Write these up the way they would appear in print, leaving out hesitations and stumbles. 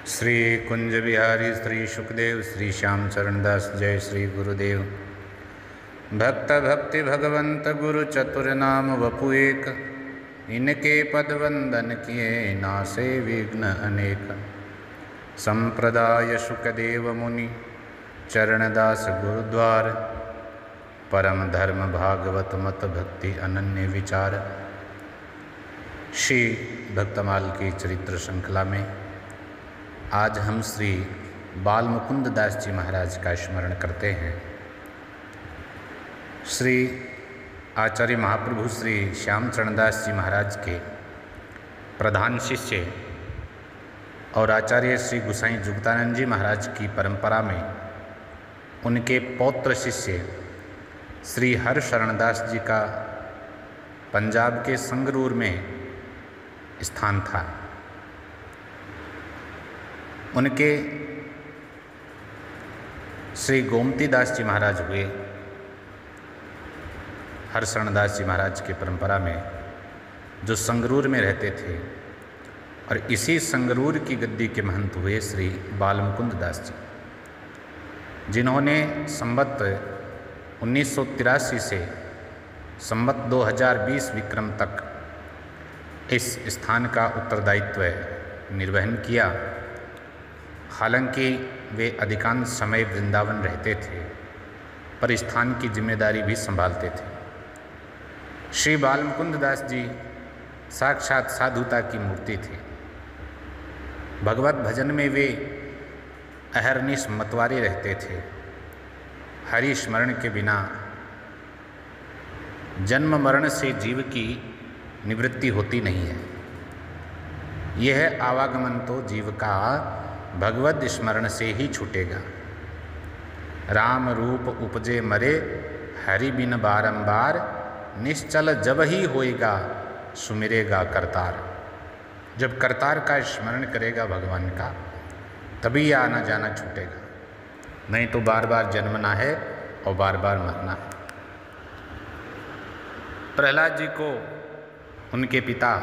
श्री कुंज बिहारी श्री सुखदेव श्री श्याम चरण दास जय श्री गुरुदेव। भक्त भक्ति भगवंत गुरु चतुर नाम वपु एक, इनके पद वंदन किए नासे विघ्न अनेक। संप्रदाय सुखदेव मुनि चरणदास गुरुद्वार, परम धर्म भागवत मत भक्ति अनन्य विचार। श्री भक्तमाल की चरित्र श्रृंखला में आज हम श्री बाल मुकुंद दास जी महाराज का स्मरण करते हैं। श्री आचार्य महाप्रभु श्री श्याम चरण दास जी महाराज के प्रधान शिष्य और आचार्य श्री गोसाई जुगतानंद जी महाराज की परंपरा में उनके पौत्र शिष्य श्री हरशरण दास जी का पंजाब के संगरूर में स्थान था। उनके श्री गोमती दास जी महाराज हुए। हरशरण दास जी महाराज की परंपरा में जो संगरूर में रहते थे और इसी संगरूर की गद्दी के महंत हुए श्री बाल मुकुंद दास जी, जिन्होंने संवत 1983 से संवत 2020 विक्रम तक इस स्थान का उत्तरदायित्व निर्वहन किया। हालांकि वे अधिकांश समय वृंदावन रहते थे पर स्थान की जिम्मेदारी भी संभालते थे। श्री बाल मुकुंद दास जी साक्षात साधुता की मूर्ति थे। भगवत भजन में वे अहरनिश मतवारे रहते थे। हरि स्मरण के बिना जन्म मरण से जीव की निवृत्ति होती नहीं है। यह आवागमन तो जीव का भगवत स्मरण से ही छूटेगा। राम रूप उपजे मरे, हरि बिन बारंबार, निश्चल जब ही होएगा सुमिरेगा करतार। जब करतार का स्मरण करेगा भगवान का, तभी आना जाना छूटेगा, नहीं तो बार बार जन्मना है और बार बार मरना है। प्रहलाद जी को उनके पिता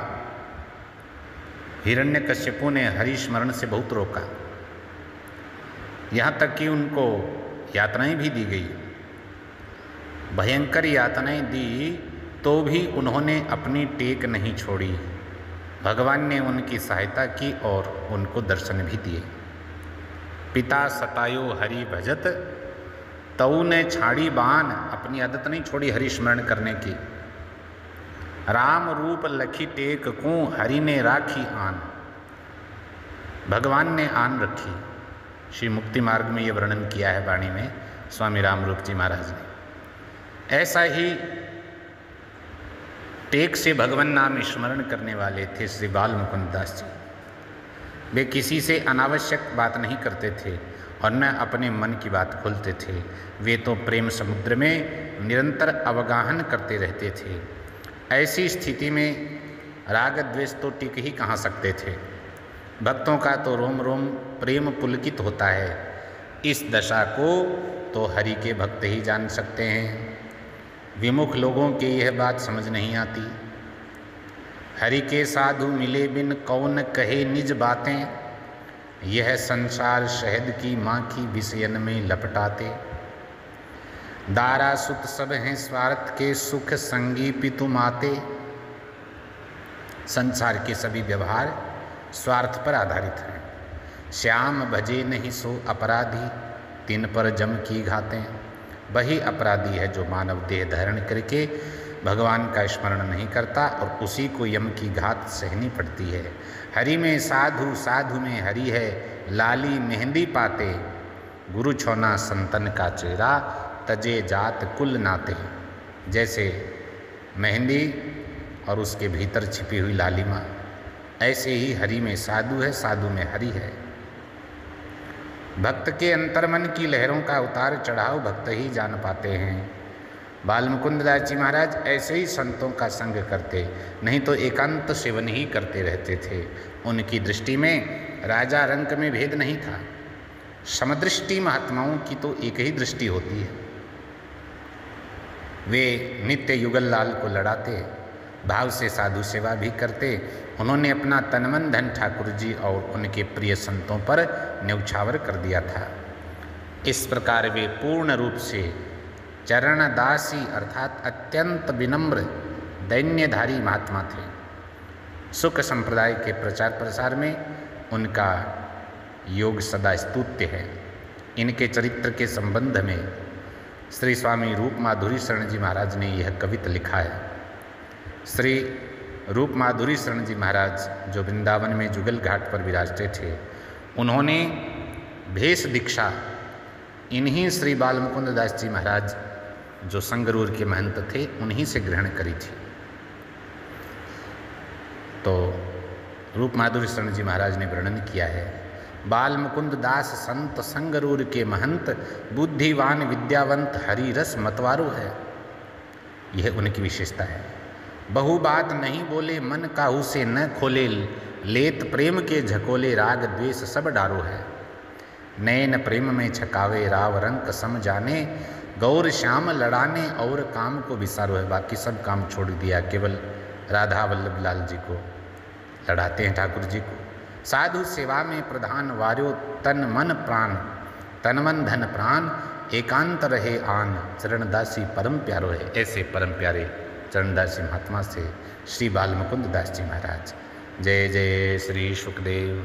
हिरण्यकश्यपु ने हरि स्मरण से बहुत रोका, यहाँ तक कि उनको यातनाएं भी दी गई। भयंकर यातनाएं दी तो भी उन्होंने अपनी टेक नहीं छोड़ी। भगवान ने उनकी सहायता की और उनको दर्शन भी दिए। पिता सतायो हरि भजत, तऊ ने छाड़ी बान, अपनी आदत नहीं छोड़ी हरि स्मरण करने की। राम रूप लखी टेक को, हरि ने राखी आन, भगवान ने आन रखी। श्री मुक्ति मार्ग में ये वर्णन किया है वाणी में स्वामी राम रूप जी महाराज ने। ऐसा ही टेक से भगवान नाम स्मरण करने वाले थे श्री बाल मुकुंद दास जी। वे किसी से अनावश्यक बात नहीं करते थे और न अपने मन की बात खोलते थे। वे तो प्रेम समुद्र में निरंतर अवगाहन करते रहते थे। ऐसी स्थिति में राग द्वेष तो टिक ही कहाँ सकते थे। भक्तों का तो रोम रोम प्रेम पुलकित होता है। इस दशा को तो हरि के भक्त ही जान सकते हैं। विमुख लोगों की यह बात समझ नहीं आती। हरि के साधु मिले बिन कौन कहे निज बातें, यह संसार शहद की माँ की विषयन में लपटाते। दारा सुत सब हैं स्वार्थ के, सुख संगी पितु माते। संसार के सभी व्यवहार स्वार्थ पर आधारित हैं। श्याम भजे नहीं सो अपराधी, तिन पर जम की घातें। वही अपराधी है जो मानव देह धारण करके भगवान का स्मरण नहीं करता और उसी को यम की घात सहनी पड़ती है। हरि में साधु, साधु में हरि है, लाली मेहंदी पाते। गुरु छोना संतन का चेहरा, तजे जात कुल नाते। जैसे मेहंदी और उसके भीतर छिपी हुई लालिमा, ऐसे ही हरि में साधु है, साधु में हरि है। भक्त के अंतर्मन की लहरों का उतार चढ़ाव भक्त ही जान पाते हैं। बाल मुकुंद दास जी महाराज ऐसे ही संतों का संग करते, नहीं तो एकांत सेवन ही करते रहते थे। उनकी दृष्टि में राजा रंक में भेद नहीं था। समदृष्टि महात्माओं की तो एक ही दृष्टि होती है। वे नित्य युगल लाल को लड़ाते, भाव से साधु सेवा भी करते उन्होंने अपना तन मन धन ठाकुर जी और उनके प्रिय संतों पर न्यौछावर कर दिया था। इस प्रकार वे पूर्ण रूप से चरणदासी अर्थात अत्यंत विनम्र दैन्यधारी महात्मा थे। सुख संप्रदाय के प्रचार प्रसार में उनका योग सदा स्तुत्य है। इनके चरित्र के संबंध में श्री स्वामी रूप माधुरी शरण जी महाराज ने यह कविता लिखा है। श्री रूप माधुरी शरण जी महाराज जो वृंदावन में जुगल घाट पर विराजते थे, उन्होंने भेष दीक्षा इन्हीं श्री बालमुकुंद दास जी महाराज जो संगरूर के महंत थे उन्हीं से ग्रहण करी थी। तो रूप माधुरी शरण जी महाराज ने वर्णन किया है, बालमुकुंद दास संत संगरूर के महंत, बुद्धिवान विद्यावंत हरिरस मतवारो है। यह उनकी विशेषता है। बहु बात नहीं बोले, मन काहू से न खोले, लेत प्रेम के झकोले, राग द्वेष सब डारो है। नैन प्रेम में छकावे, राव रंग सम जाने, गौर श्याम लड़ाने, और काम को विसारो है। बाकी सब काम छोड़ दिया, केवल राधा वल्लभ लाल जी को लड़ाते हैं, ठाकुर जी को। साधु सेवा में प्रधान, वार्यो तन मन प्राण, तन मन धन प्राण, एकांत रहे आन, चरणदासी परम प्यारो है। ऐसे परम प्यारे चरणदासी महात्मा से श्री बालमुकुंद दास जी महाराज। जय जय श्री शुकदेव।